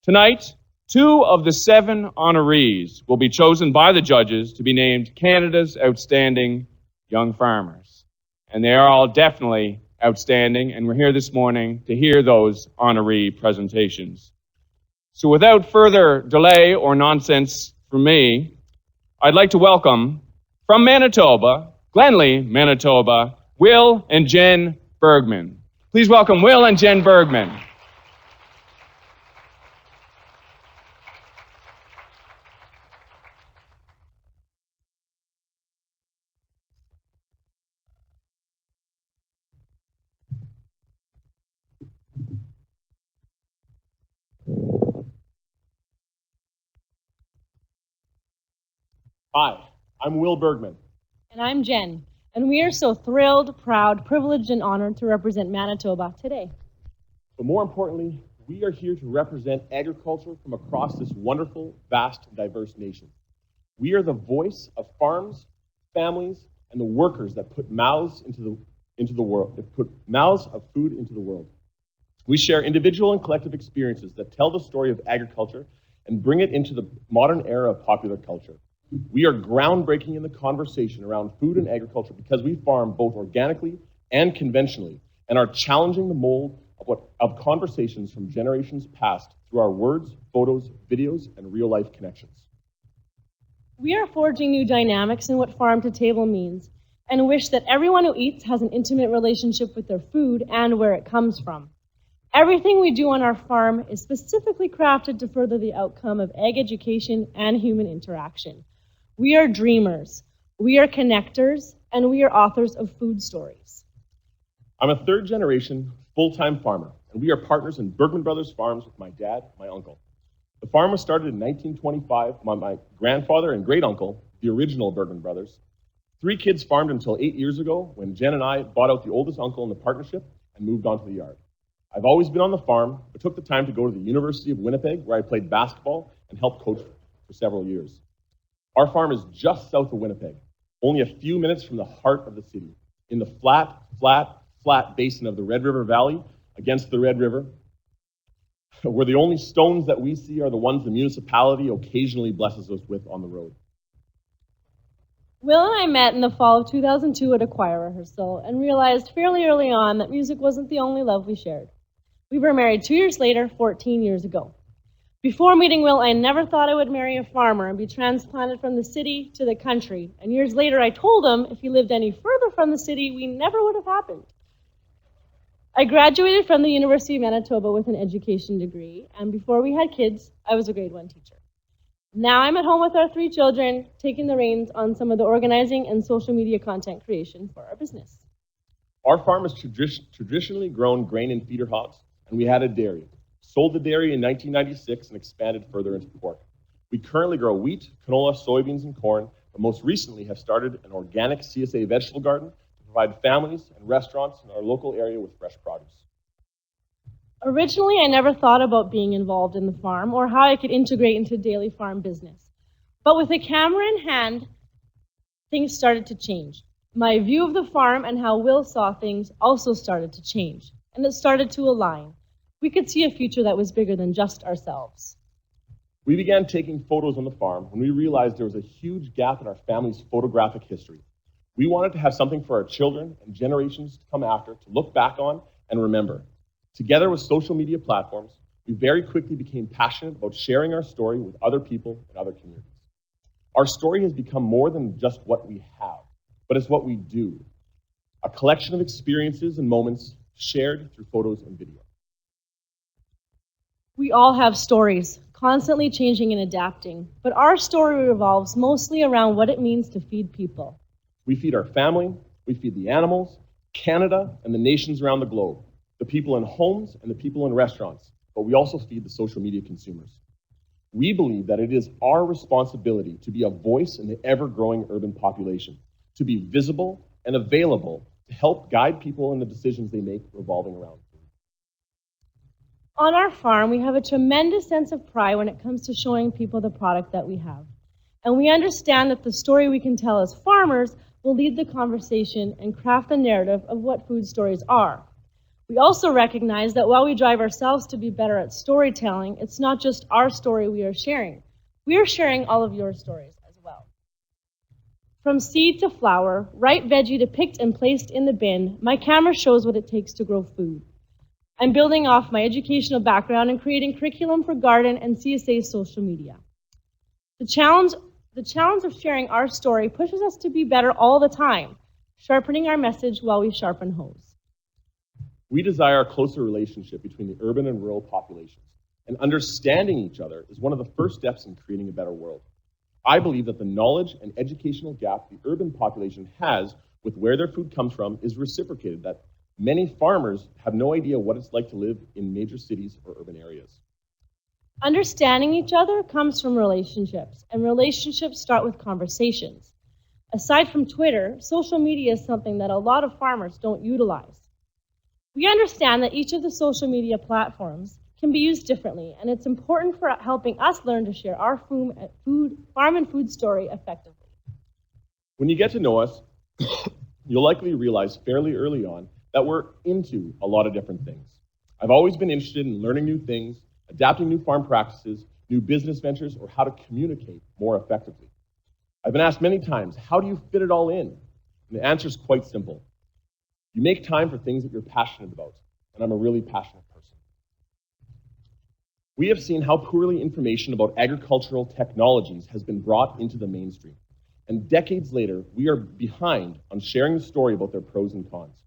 Tonight, 2 of the 7 honorees will be chosen by the judges to be named Canada's Outstanding Young Farmers. And they are all definitely outstanding, and we're here this morning to hear those honoree presentations. So without further delay or nonsense from me, I'd like to welcome, from Manitoba, Glenlee, Manitoba, Will and Jen Bergman. Please welcome Will and Jen Bergman. Hi, I'm Will Bergman. And I'm Jen, and we are so thrilled, proud, privileged, and honored to represent Manitoba today. But more importantly, we are here to represent agriculture from across this wonderful, vast, and diverse nation. We are the voice of farms, families, and the workers that put mouths into the world, that put mouths of food into the world. We share individual and collective experiences that tell the story of agriculture and bring it into the modern era of popular culture. We are groundbreaking in the conversation around food and agriculture because we farm both organically and conventionally and are challenging the mold of conversations from generations past through our words, photos, videos, and real-life connections. We are forging new dynamics in what farm to table means and wish that everyone who eats has an intimate relationship with their food and where it comes from. Everything we do on our farm is specifically crafted to further the outcome of ag education and human interaction. We are dreamers, we are connectors, and we are authors of food stories. I'm a third-generation full-time farmer, and we are partners in Bergman Brothers Farms with my dad and my uncle. The farm was started in 1925 by my grandfather and great-uncle, the original Bergman Brothers. 3 kids farmed until 8 years ago when Jen and I bought out the oldest uncle in the partnership and moved on to the yard. I've always been on the farm, but took the time to go to the University of Winnipeg, where I played basketball and helped coach for several years. Our farm is just south of Winnipeg, only a few minutes from the heart of the city, in the flat basin of the Red River Valley against the Red River, where the only stones that we see are the ones the municipality occasionally blesses us with on the road. Will and I met in the fall of 2002 at a choir rehearsal and realized fairly early on that music wasn't the only love we shared. We were married 2 years later, 14 years ago. Before meeting Will, I never thought I would marry a farmer and be transplanted from the city to the country. And years later, I told him if he lived any further from the city, we never would have happened. I graduated from the University of Manitoba with an education degree, and before we had kids, I was a grade 1 teacher. Now I'm at home with our 3 children, taking the reins on some of the organizing and social media content creation for our business. Our farm has traditionally grown grain and feeder hogs, and we had a dairy. Sold the dairy in 1996 and expanded further into pork. We currently grow wheat, canola, soybeans, and corn, but most recently have started an organic CSA vegetable garden to provide families and restaurants in our local area with fresh produce. Originally, I never thought about being involved in the farm or how I could integrate into daily farm business. But with a camera in hand, things started to change. My view of the farm and how Will saw things also started to change, and it started to align. We could see a future that was bigger than just ourselves. We began taking photos on the farm when we realized there was a huge gap in our family's photographic history. We wanted to have something for our children and generations to come after to look back on and remember. Together with social media platforms, we very quickly became passionate about sharing our story with other people and other communities. Our story has become more than just what we have, but it's what we do. A collection of experiences and moments shared through photos and video. We all have stories, constantly changing and adapting, but our story revolves mostly around what it means to feed people. We feed our family, we feed the animals, Canada, and the nations around the globe, the people in homes and the people in restaurants, but we also feed the social media consumers. We believe that it is our responsibility to be a voice in the ever-growing urban population, to be visible and available to help guide people in the decisions they make revolving around food. On our farm, we have a tremendous sense of pride when it comes to showing people the product that we have. And we understand that the story we can tell as farmers will lead the conversation and craft the narrative of what food stories are. We also recognize that while we drive ourselves to be better at storytelling, it's not just our story we are sharing. We are sharing all of your stories as well. From seed to flower, ripe veggie to picked and placed in the bin, my camera shows what it takes to grow food. I'm building off my educational background and creating curriculum for Garden and CSA social media. The challenge of sharing our story pushes us to be better all the time, sharpening our message while we sharpen hoes. We desire a closer relationship between the urban and rural populations, and understanding each other is one of the first steps in creating a better world. I believe that the knowledge and educational gap the urban population has with where their food comes from is reciprocated, that many farmers have no idea what it's like to live in major cities or urban areas. Understanding each other comes from relationships, and relationships start with conversations. Aside from Twitter, social media is something that a lot of farmers don't utilize. We understand that each of the social media platforms can be used differently, and it's important for helping us learn to share our farm and food story effectively. When you get to know us, you'll likely realize fairly early on that we're into a lot of different things. I've always been interested in learning new things, adapting new farm practices, new business ventures, or how to communicate more effectively. I've been asked many times, how do you fit it all in? And the answer is quite simple. You make time for things that you're passionate about, and I'm a really passionate person. We have seen how poorly information about agricultural technologies has been brought into the mainstream. And decades later, we are behind on sharing the story about their pros and cons.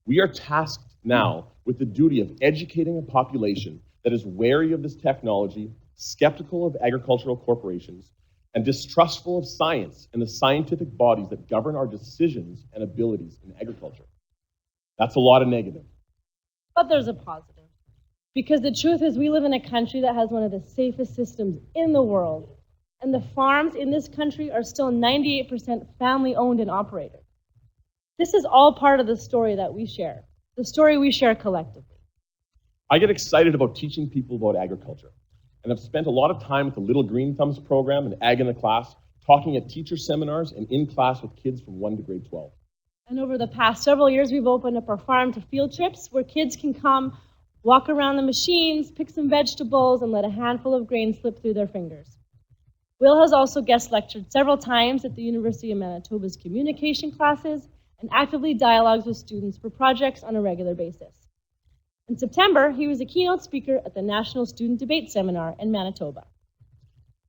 We are tasked now with the duty of educating a population that is wary of this technology, skeptical of agricultural corporations, and distrustful of science and the scientific bodies that govern our decisions and abilities in agriculture. That's a lot of negative. But there's a positive. Because the truth is we live in a country that has one of the safest systems in the world. And the farms in this country are still 98% family owned and operated. This is all part of the story that we share, the story we share collectively. I get excited about teaching people about agriculture, and I've spent a lot of time with the Little Green Thumbs program and Ag in the Class, talking at teacher seminars and in class with kids from 1 to grade 12. And over the past several years, we've opened up our farm to field trips where kids can come, walk around the machines, pick some vegetables, and let a handful of grain slip through their fingers. Will has also guest lectured several times at the University of Manitoba's communication classes and actively dialogues with students for projects on a regular basis. In September, he was a keynote speaker at the National Student Debate Seminar in Manitoba.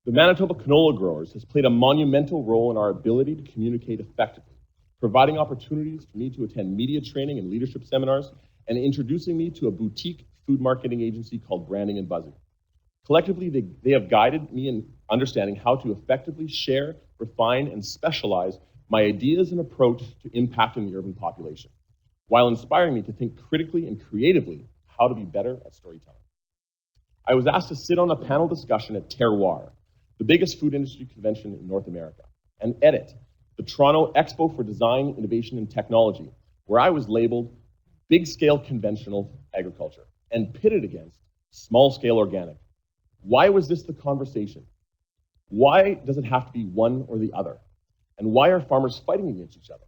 The Manitoba Canola Growers has played a monumental role in our ability to communicate effectively, providing opportunities for me to attend media training and leadership seminars, and introducing me to a boutique food marketing agency called Branding and Buzzing. Collectively, they have guided me in understanding how to effectively share, refine, and specialize my ideas and approach to impacting the urban population, while inspiring me to think critically and creatively how to be better at storytelling. I was asked to sit on a panel discussion at Terroir, the biggest food industry convention in North America, and edit the Toronto Expo for Design, Innovation, and Technology, where I was labeled big-scale conventional agriculture and pitted against small-scale organic. Why was this the conversation? Why does it have to be one or the other? And why are farmers fighting against each other?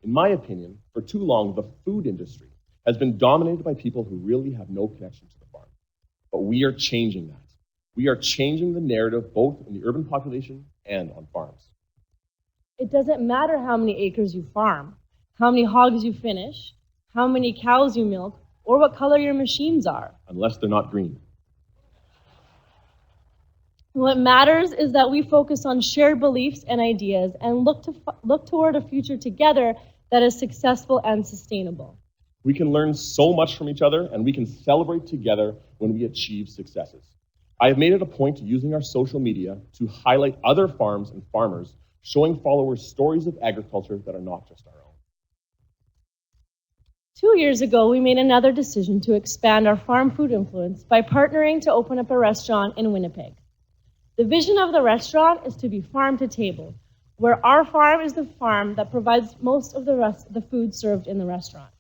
In my opinion, for too long, the food industry has been dominated by people who really have no connection to the farm. But we are changing that. We are changing the narrative both in the urban population and on farms. It doesn't matter how many acres you farm, how many hogs you finish, how many cows you milk, or what color your machines are. Unless they're not green. What matters is that we focus on shared beliefs and ideas and look toward a future together that is successful and sustainable. We can learn so much from each other, and we can celebrate together when we achieve successes. I have made it a point to using our social media to highlight other farms and farmers, showing followers stories of agriculture that are not just our own. 2 years ago, we made another decision to expand our farm food influence by partnering to open up a restaurant in Winnipeg. The vision of the restaurant is to be farm to table, where our farm is the farm that provides most of the food served in the restaurant.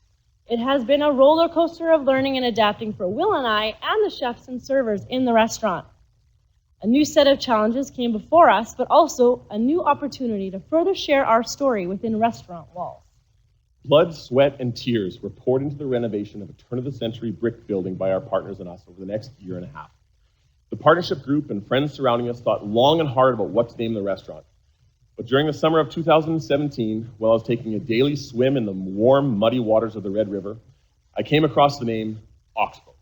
It has been a roller coaster of learning and adapting for Will and I and the chefs and servers in the restaurant. A new set of challenges came before us, but also a new opportunity to further share our story within restaurant walls. Blood, sweat, and tears were poured into the renovation of a turn-of-the-century brick building by our partners and us over the next year and a half. The partnership group and friends surrounding us thought long and hard about what to name the restaurant. But during the summer of 2017, while I was taking a daily swim in the warm, muddy waters of the Red River, I came across the name Oxbow.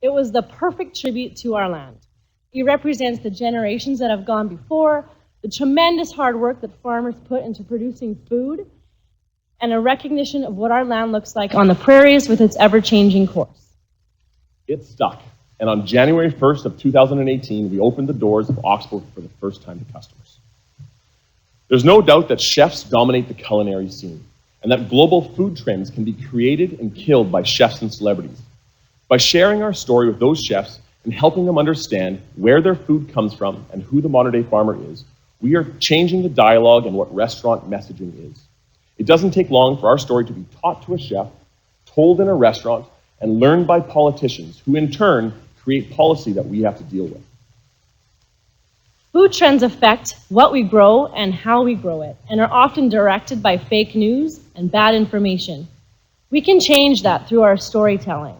It was the perfect tribute to our land. It represents the generations that have gone before, the tremendous hard work that farmers put into producing food, and a recognition of what our land looks like on the prairies with its ever-changing course. It stuck, and on January 1st of 2018, we opened the doors of Oxbow for the first time to customers. There's no doubt that chefs dominate the culinary scene, and that global food trends can be created and killed by chefs and celebrities. By sharing our story with those chefs and helping them understand where their food comes from and who the modern-day farmer is, we are changing the dialogue and what restaurant messaging is. It doesn't take long for our story to be taught to a chef, told in a restaurant, and learned by politicians, who in turn create policy that we have to deal with. Food trends affect what we grow and how we grow it, and are often directed by fake news and bad information. We can change that through our storytelling.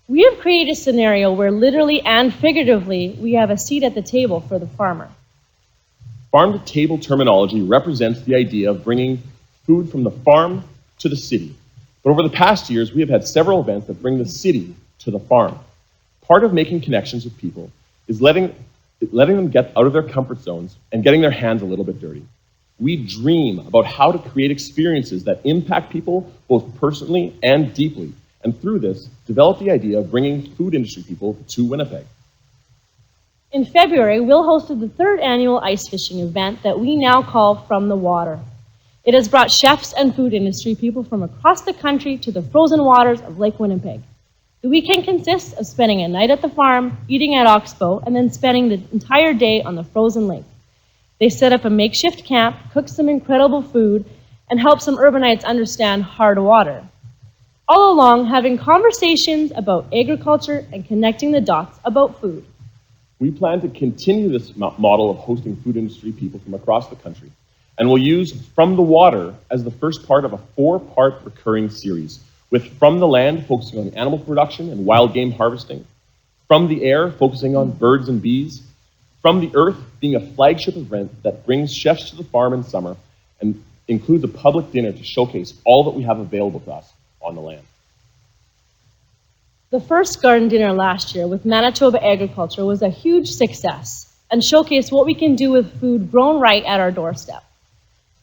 We have created a scenario where literally and figuratively, we have a seat at the table for the farmer. Farm-to-table terminology represents the idea of bringing food from the farm to the city. But over the past years, we have had several events that bring the city to the farm. Part of making connections with people is letting them get out of their comfort zones and getting their hands a little bit dirty. We dream about how to create experiences that impact people both personally and deeply, and through this, develop the idea of bringing food industry people to Winnipeg. In February, Will hosted the 3rd annual ice fishing event that we now call From the Water. It has brought chefs and food industry people from across the country to the frozen waters of Lake Winnipeg. The weekend consists of spending a night at the farm, eating at Oxbow, and then spending the entire day on the frozen lake. They set up a makeshift camp, cook some incredible food, and help some urbanites understand hard water. All along, having conversations about agriculture and connecting the dots about food. We plan to continue this model of hosting food industry people from across the country, and we'll use From the Water as the first part of a 4-part recurring series, with From the Land focusing on animal production and wild game harvesting, From the Air focusing on birds and bees, From the Earth being a flagship event that brings chefs to the farm in summer and includes a public dinner to showcase all that we have available to us on the land. The first garden dinner last year with Manitoba Agriculture was a huge success and showcased what we can do with food grown right at our doorstep.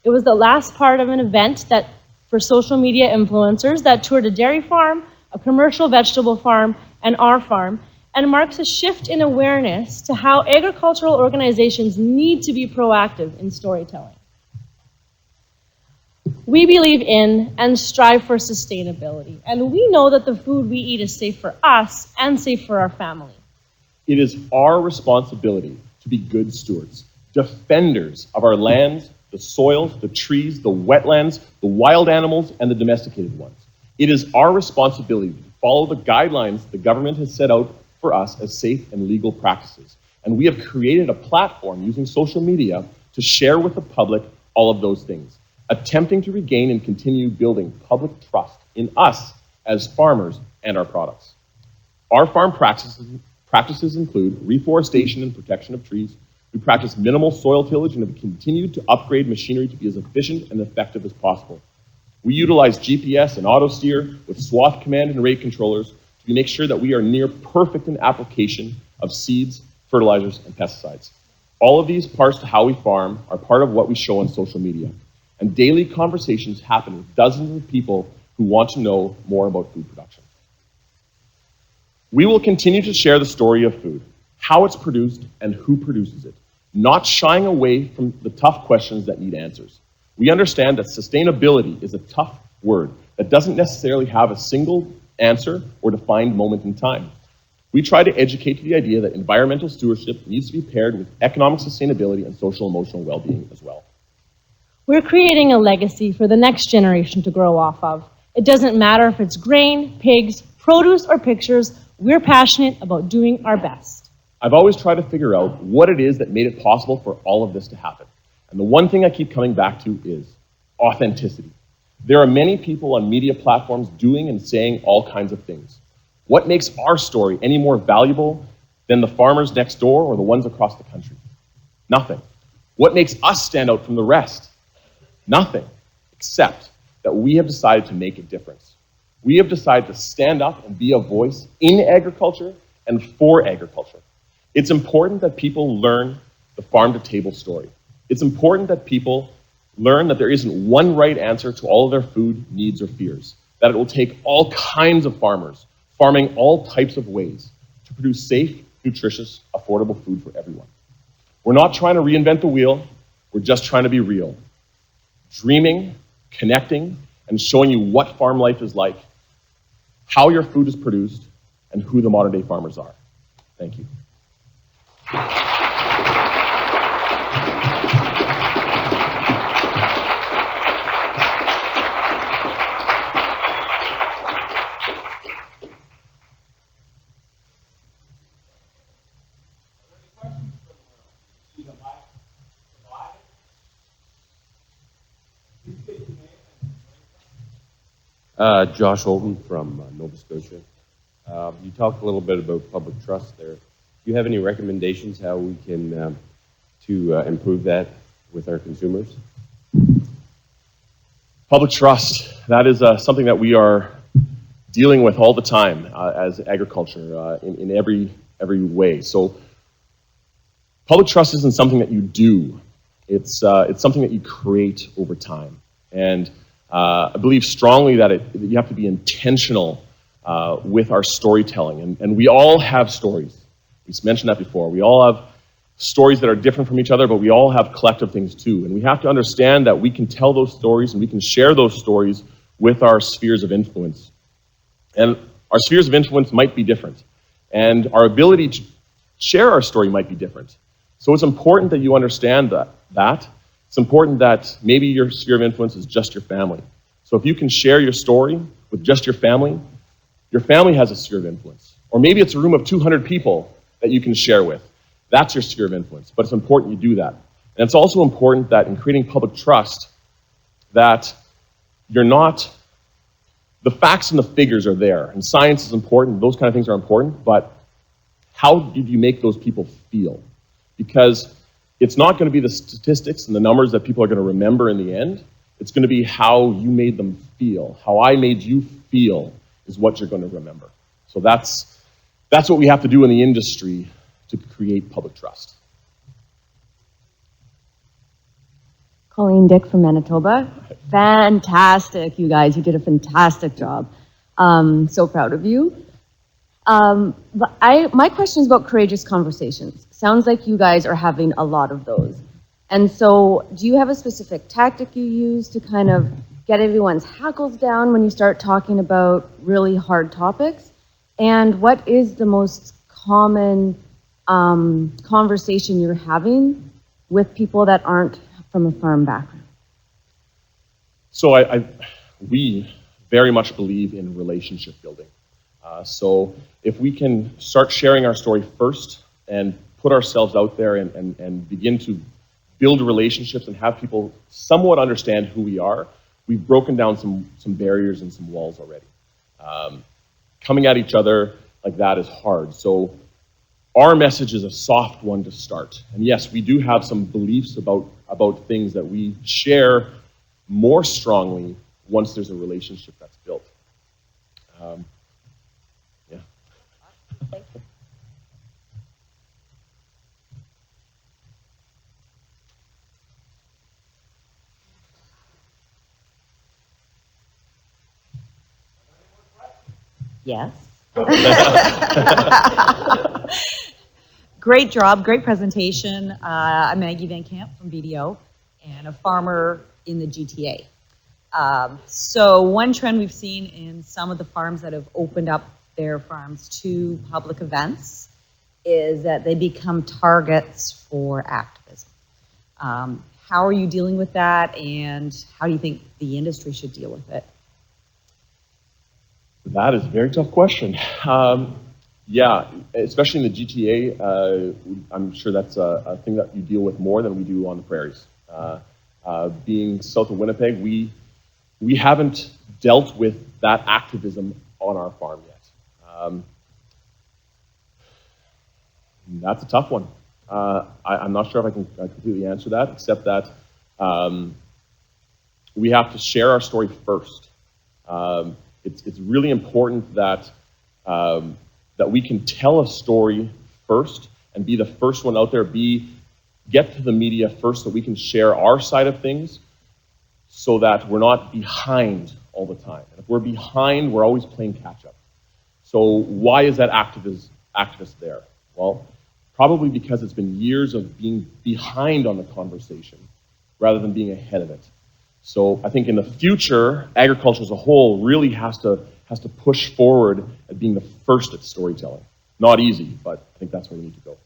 It was the last part of an event that for social media influencers that toured a dairy farm, a commercial vegetable farm, and our farm, and marks a shift in awareness to how agricultural organizations need to be proactive in storytelling. We believe in and strive for sustainability, and we know that the food we eat is safe for us and safe for our family. It is our responsibility to be good stewards, defenders of our lands, the soils, the trees, the wetlands, the wild animals, and the domesticated ones. It is our responsibility to follow the guidelines the government has set out for us as safe and legal practices. And we have created a platform using social media to share with the public all of those things, attempting to regain and continue building public trust in us as farmers and our products. Our farm practices include reforestation and protection of trees. We practice minimal soil tillage and have continued to upgrade machinery to be as efficient and effective as possible. We utilize GPS and auto steer with swath command and rate controllers to make sure that we are near perfect in application of seeds, fertilizers, and pesticides. All of these parts to how we farm are part of what we show on social media. And daily conversations happen with dozens of people who want to know more about food production. We will continue to share the story of food, how it's produced, and who produces it, not shying away from the tough questions that need answers. We understand that sustainability is a tough word that doesn't necessarily have a single answer or defined moment in time. We try to educate to the idea that environmental stewardship needs to be paired with economic sustainability and social emotional well-being as well. We're creating a legacy for the next generation to grow off of. It doesn't matter if it's grain, pigs, produce, or pictures, we're passionate about doing our best. I've always tried to figure out what it is that made it possible for all of this to happen. And the one thing I keep coming back to is authenticity. There are many people on media platforms doing and saying all kinds of things. What makes our story any more valuable than the farmers next door or the ones across the country? Nothing. What makes us stand out from the rest? Nothing, except that we have decided to make a difference. We have decided to stand up and be a voice in agriculture and for agriculture. It's important that people learn the farm-to-table story. It's important that people learn that there isn't one right answer to all of their food needs or fears, that it will take all kinds of farmers farming all types of ways to produce safe, nutritious, affordable food for everyone. We're not trying to reinvent the wheel, we're just trying to be real. Dreaming, connecting, and showing you what farm life is like, how your food is produced, and who the modern-day farmers are. Thank you. Josh Holton from Nova Scotia. You talked a little bit about public trust there. Do you have any recommendations how we can to improve that with our consumers? Public trust, that is something that we are dealing with all the time as agriculture in every way. So public trust isn't something that you do. It's something that you create over time. And I believe strongly that you have to be intentional with our storytelling. And we all have stories. We mentioned that before. We all have stories that are different from each other, but we all have collective things too. And we have to understand that we can tell those stories and we can share those stories with our spheres of influence. And our spheres of influence might be different. And our ability to share our story might be different. So it's important that you understand that. It's important that maybe your sphere of influence is just your family. So if you can share your story with just your family has a sphere of influence. Or maybe it's a room of 200 people that you can share with. That's your sphere of influence, but it's important you do that. And it's also important that in creating public trust, that you're not, the facts and the figures are there, and science is important, those kind of things are important, but how did you make those people feel? Because it's not going to be the statistics and the numbers that people are going to remember in the end. It's going to be how you made them feel. How I made you feel is what you're going to remember. So that's what we have to do in the industry to create public trust. Colleen Dick from Manitoba. Fantastic, you guys. You did a fantastic job. So proud of you. But my question is about courageous conversations. Sounds like you guys are having a lot of those. And so do you have a specific tactic you use to kind of get everyone's hackles down when you start talking about really hard topics? And what is the most common conversation you're having with people that aren't from a farm background? So we very much believe in relationship building. So if we can start sharing our story first and put ourselves out there and begin to build relationships and have people somewhat understand who we are, we've broken down some barriers and some walls already. Coming at each other like that is hard. So our message is a soft one to start. And yes, we do have some beliefs about things that we share more strongly once there's a relationship that's built. Yeah. Thank you. Yes. Great job, great presentation. I'm Maggie Van Camp from BDO and a farmer in the GTA. So one trend we've seen in some of the farms that have opened up their farms to public events is that they become targets for activism. How are you dealing with that, and how do you think the industry should deal with it? That is a very tough question. Yeah, especially in the GTA, I'm sure that's a thing that you deal with more than we do on the prairies. Being south of Winnipeg, we we haven't dealt with that activism on our farm yet. That's a tough one. I'm not sure if I can completely answer that, except that we have to share our story first. It's really important that that we can tell a story first and be the first one out there, get to the media first so we can share our side of things so that we're not behind all the time. And if we're behind, we're always playing catch up. So why is that activist there? Well, probably because it's been years of being behind on the conversation rather than being ahead of it. So I think in the future, agriculture as a whole really has to push forward at being the first at storytelling. Not easy, but I think that's where we need to go.